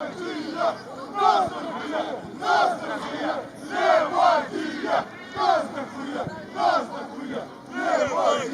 Россия! Красная! Красная! Левая! Красная! Красная! Левая!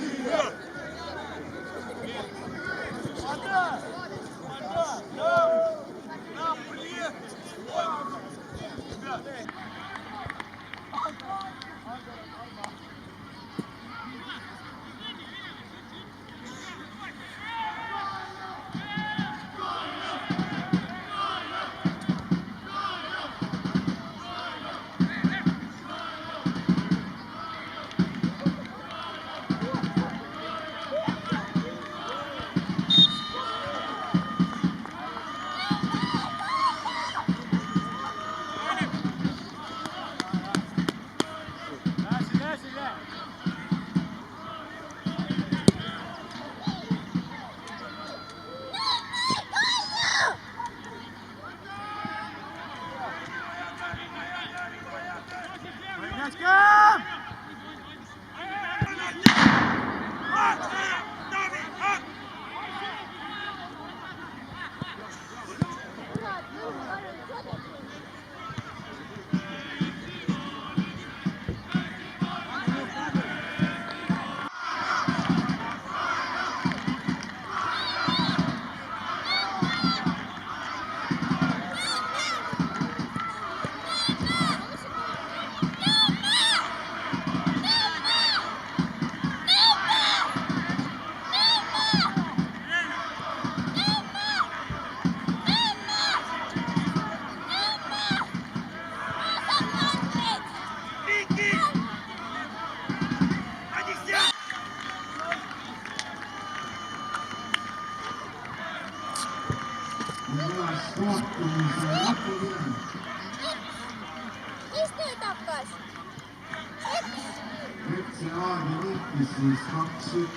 Mis nüüd hakkas? Nüüd see aeg võitis siis 2-1.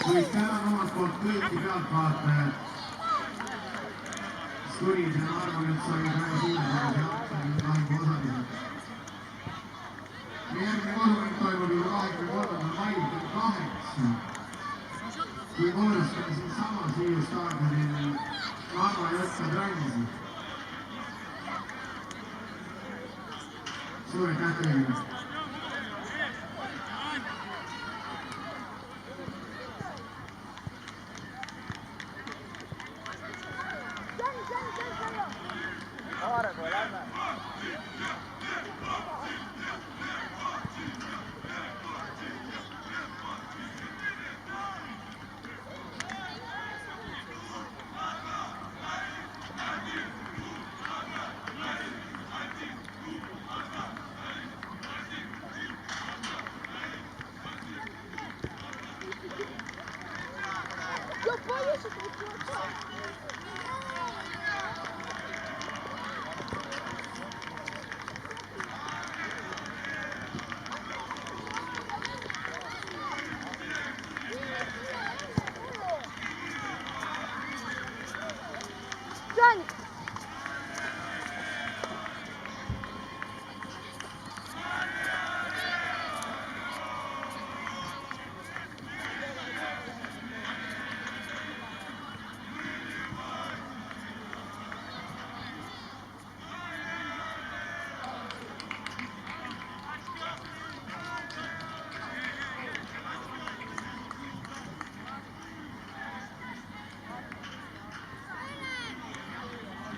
Kuid tänan omalt poolt kõiki pealtvaatajaid. Sturis ja arvan, et sai väga suured lahingu osalised. Järgmine kohtumine toimub juba 23. mail kell 8. Kui moodustame siinsamas Hiiu staadionil Narva Jõtka Transi. Suur aitäh teile! Я боюсь этого чувака. Жень!